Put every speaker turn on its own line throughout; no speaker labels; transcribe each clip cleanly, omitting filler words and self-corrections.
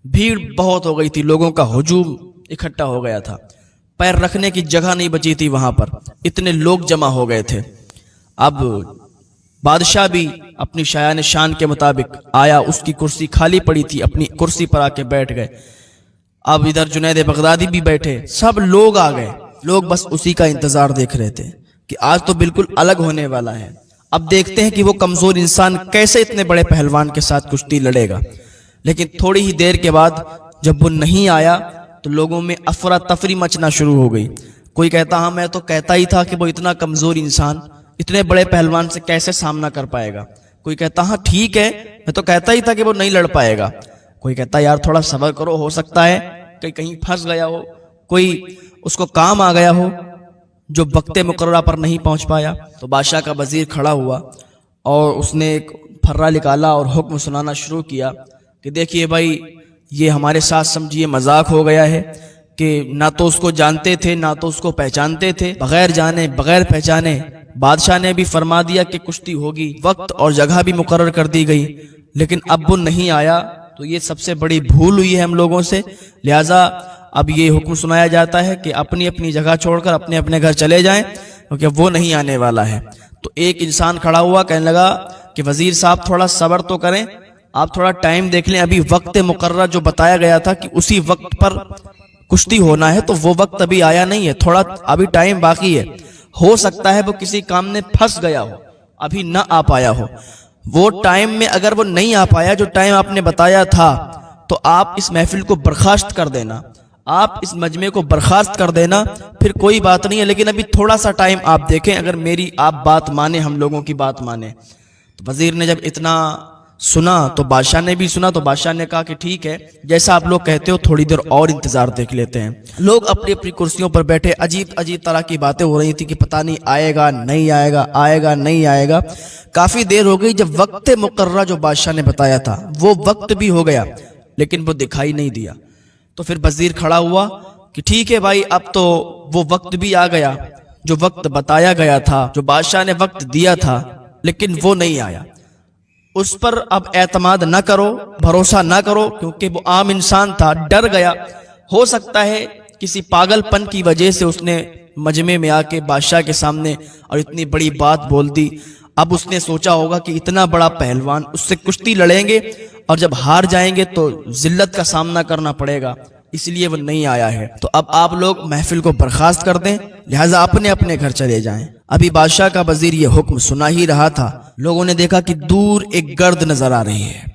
भीड़ बहुत हो गई थी, लोगों का हुजूम इकट्ठा हो गया था, पैर रखने की जगह नहीं बची थी वहां पर, इतने लोग जमा हो गए थे। अब बादशाह भी अपनी शायान शान के मुताबिक आया, उसकी कुर्सी खाली पड़ी थी, अपनी कुर्सी पर आके बैठ गए। अब इधर जुनैद बगदादी भी बैठे, सब लोग आ गए। लोग बस उसी का इंतजार देख रहे थे कि आज तो बिल्कुल अलग होने वाला है। अब देखते हैं कि वो कमजोर इंसान कैसे इतने बड़े पहलवान के साथ कुश्ती लड़ेगा। लेकिन थोड़ी ही देर के बाद जब वो नहीं आया तो लोगों में अफरा तफरी मचना शुरू हो गई। कोई कहता हाँ मैं तो कहता ही था कि वो इतना कमजोर इंसान इतने बड़े पहलवान से कैसे सामना कर पाएगा। कोई कहता हाँ ठीक है, मैं तो कहता ही था कि वो नहीं लड़ पाएगा। कोई कहता यार थोड़ा सब्र करो, हो सकता है कि कहीं फंस गया हो, कोई उसको काम आ गया हो जो वक्ते मुकर्ररा पर नहीं पहुंच पाया। तो बादशाह का वजीर खड़ा हुआ और उसने एक फर्रा निकाला और हुक्म सुनाना शुरू किया कि देखिए भाई, ये हमारे साथ समझिए मजाक हो गया है कि ना तो उसको जानते थे ना तो उसको पहचानते थे। बगैर जाने बगैर पहचाने बादशाह ने भी फरमा दिया कि कुश्ती होगी, वक्त और जगह भी मुकर्रर कर दी गई, लेकिन अब वो नहीं आया। तो ये सबसे बड़ी भूल हुई है हम लोगों से। लिहाजा अब ये हुक्म सुनाया जाता है कि अपनी अपनी जगह छोड़कर अपने अपने घर चले जाएं, क्योंकि वो नहीं आने वाला है। तो एक इंसान खड़ा हुआ, कहने लगा कि वजीर साहब थोड़ा सब्र तो करें, आप थोड़ा टाइम देख लें। अभी वक्त मुकर्रर जो बताया गया था कि उसी वक्त पर कुश्ती होना है, तो वो वक्त अभी आया नहीं है, थोड़ा अभी टाइम बाकी है। हो सकता है वो किसी काम में फंस गया हो, अभी ना आ पाया हो। वो टाइम में अगर वो नहीं आ पाया जो टाइम आपने बताया था, तो आप इस महफिल को बर्खास्त कर देना, आप इस मजमे को बर्खास्त कर देना, फिर कोई बात नहीं है। लेकिन अभी थोड़ा सा टाइम आप देखें, अगर मेरी आप बात माने, हम लोगों की बात माने। तो वजीर ने जब इतना सुना तो बादशाह ने भी सुना, तो बादशाह ने कहा कि ठीक है, जैसा आप लोग कहते हो थोड़ी देर और इंतजार देख लेते हैं। लोग अपनी अपनी कुर्सियों पर बैठे, अजीब अजीब तरह की बातें हो रही थी कि पता नहीं आएगा नहीं आएगा, आएगा नहीं आएगा। काफी देर हो गई, जब वक्त मुकर्रर जो बादशाह ने बताया था वो वक्त भी हो गया, लेकिन वो दिखाई नहीं दिया। तो फिर वजीर खड़ा हुआ कि ठीक है भाई, अब तो वो वक्त भी आ गया जो वक्त बताया गया था, जो बादशाह ने वक्त दिया था, लेकिन वो नहीं आया। उस पर अब एतमाद ना करो, भरोसा ना करो, क्योंकि वो आम इंसान था, डर गया। हो सकता है किसी पागलपन की वजह से उसने मजमे में आके बादशाह के सामने और इतनी बड़ी बात बोल दी। अब उसने सोचा होगा कि इतना बड़ा पहलवान, उससे कुश्ती लड़ेंगे और जब हार जाएंगे तो जिल्लत का सामना करना पड़ेगा, इसलिए वो नहीं आया है। तो अब आप लोग महफिल को बर्खास्त कर दें, लिहाजा अपने अपने घर चले जाएं। अभी बादशाह का वजीर ये हुक्म सुना ही रहा था, लोगों ने देखा कि दूर एक गर्द नजर आ रही है,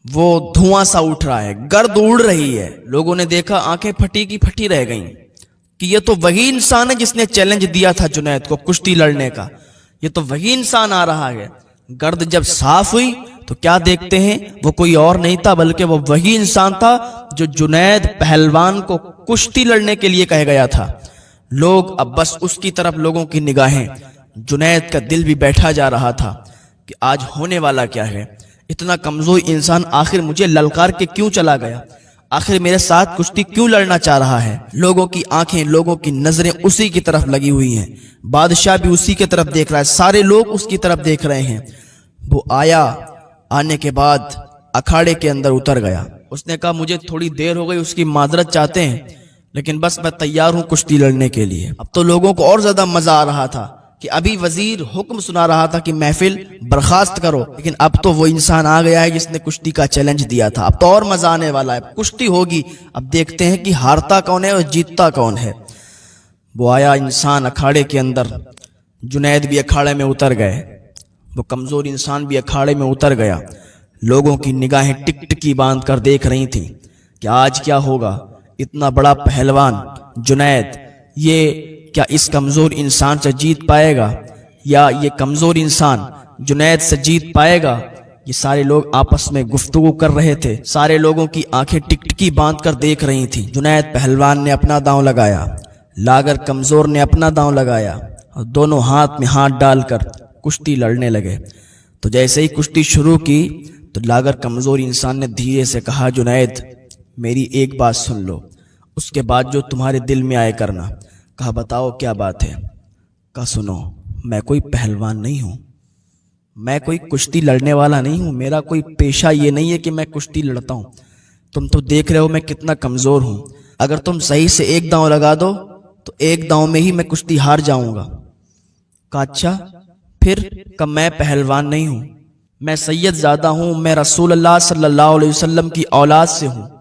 वो धुआं सा उठ रहा है, गर्द उड़ रही है। लोगों ने देखा, आंखें फटी की फटी रह गईं कि ये तो वही इंसान है जिसने चैलेंज दिया था जुनैद को कुश्ती लड़ने का, ये तो वही इंसान आ रहा है। गर्द जब साफ हुई तो क्या देखते हैं, वो कोई और नहीं था बल्कि वो वही इंसान था जो जुनैद पहलवान को कुश्ती लड़ने के लिए कह गया था। लोग अब बस उसकी तरफ लोगों की निगाहें, जुनैद का दिल भी बैठा जा रहा था कि आज होने वाला क्या है। इतना कमजोर इंसान आखिर मुझे ललकार के क्यों चला गया, आखिर मेरे साथ कुश्ती क्यों लड़ना चाह रहा है। लोगों की आंखें, लोगों की नजरें उसी की तरफ लगी हुई हैं, बादशाह भी उसी की तरफ देख रहा है, सारे लोग उसकी तरफ देख रहे हैं। वो आया, आने के बाद अखाड़े के अंदर उतर गया। उसने कहा मुझे थोड़ी देर हो गई, उसकी माजरत चाहते हैं, लेकिन बस मैं तैयार हूं कुश्ती लड़ने के लिए। अब तो लोगों को और ज्यादा मजा आ रहा था कि अभी वजीर हुक्म सुना रहा था कि महफिल बर्खास्त करो, लेकिन अब तो वो इंसान आ गया है जिसने कुश्ती का चैलेंज दिया था। अब तो और मजा आने वाला है, कुश्ती होगी। अब देखते हैं कि हारता कौन है और जीतता कौन है। वो आया इंसान अखाड़े के अंदर, जुनैद भी अखाड़े में उतर गए, वो कमजोर इंसान भी अखाड़े में उतर गया। लोगों की निगाहें टिकटिकी बांध कर देख रही थी कि आज क्या होगा। इतना बड़ा पहलवान जुनैद, ये क्या इस कमजोर इंसान से जीत पाएगा, या ये कमजोर इंसान जुनैद से जीत पाएगा। ये सारे लोग आपस में गुफ्तगू कर रहे थे, सारे लोगों की आंखें टिकटिकी बांध कर देख रही थी। जुनैद पहलवान ने अपना दांव लगाया, लागर कमजोर ने अपना दांव लगाया, और दोनों हाथ में हाथ डालकर कुश्ती लड़ने लगे। तो जैसे ही कुश्ती शुरू की तो लागर कमजोर इंसान ने धीरे से कहा, जुनैद मेरी एक बात सुन लो, उसके बाद जो तुम्हारे दिल में आए करना। कहा बताओ क्या बात है। कहा सुनो, मैं कोई पहलवान नहीं हूं, मैं कोई कुश्ती लड़ने वाला नहीं हूं, मेरा कोई पेशा ये नहीं है कि मैं कुश्ती लड़ता हूं। تم تو دیکھ رہے ہو میں کتنا کمزور ہوں، اگر تم صحیح سے ایک داؤں لگا دو تو ایک داؤں میں ہی میں کشتی ہار جاؤں گا۔ کہا اچھا پھر؟ کہ میں پہلوان نہیں ہوں، میں سید زادہ ہوں، میں رسول اللہ صلی اللہ علیہ وسلم کی اولاد سے ہوں،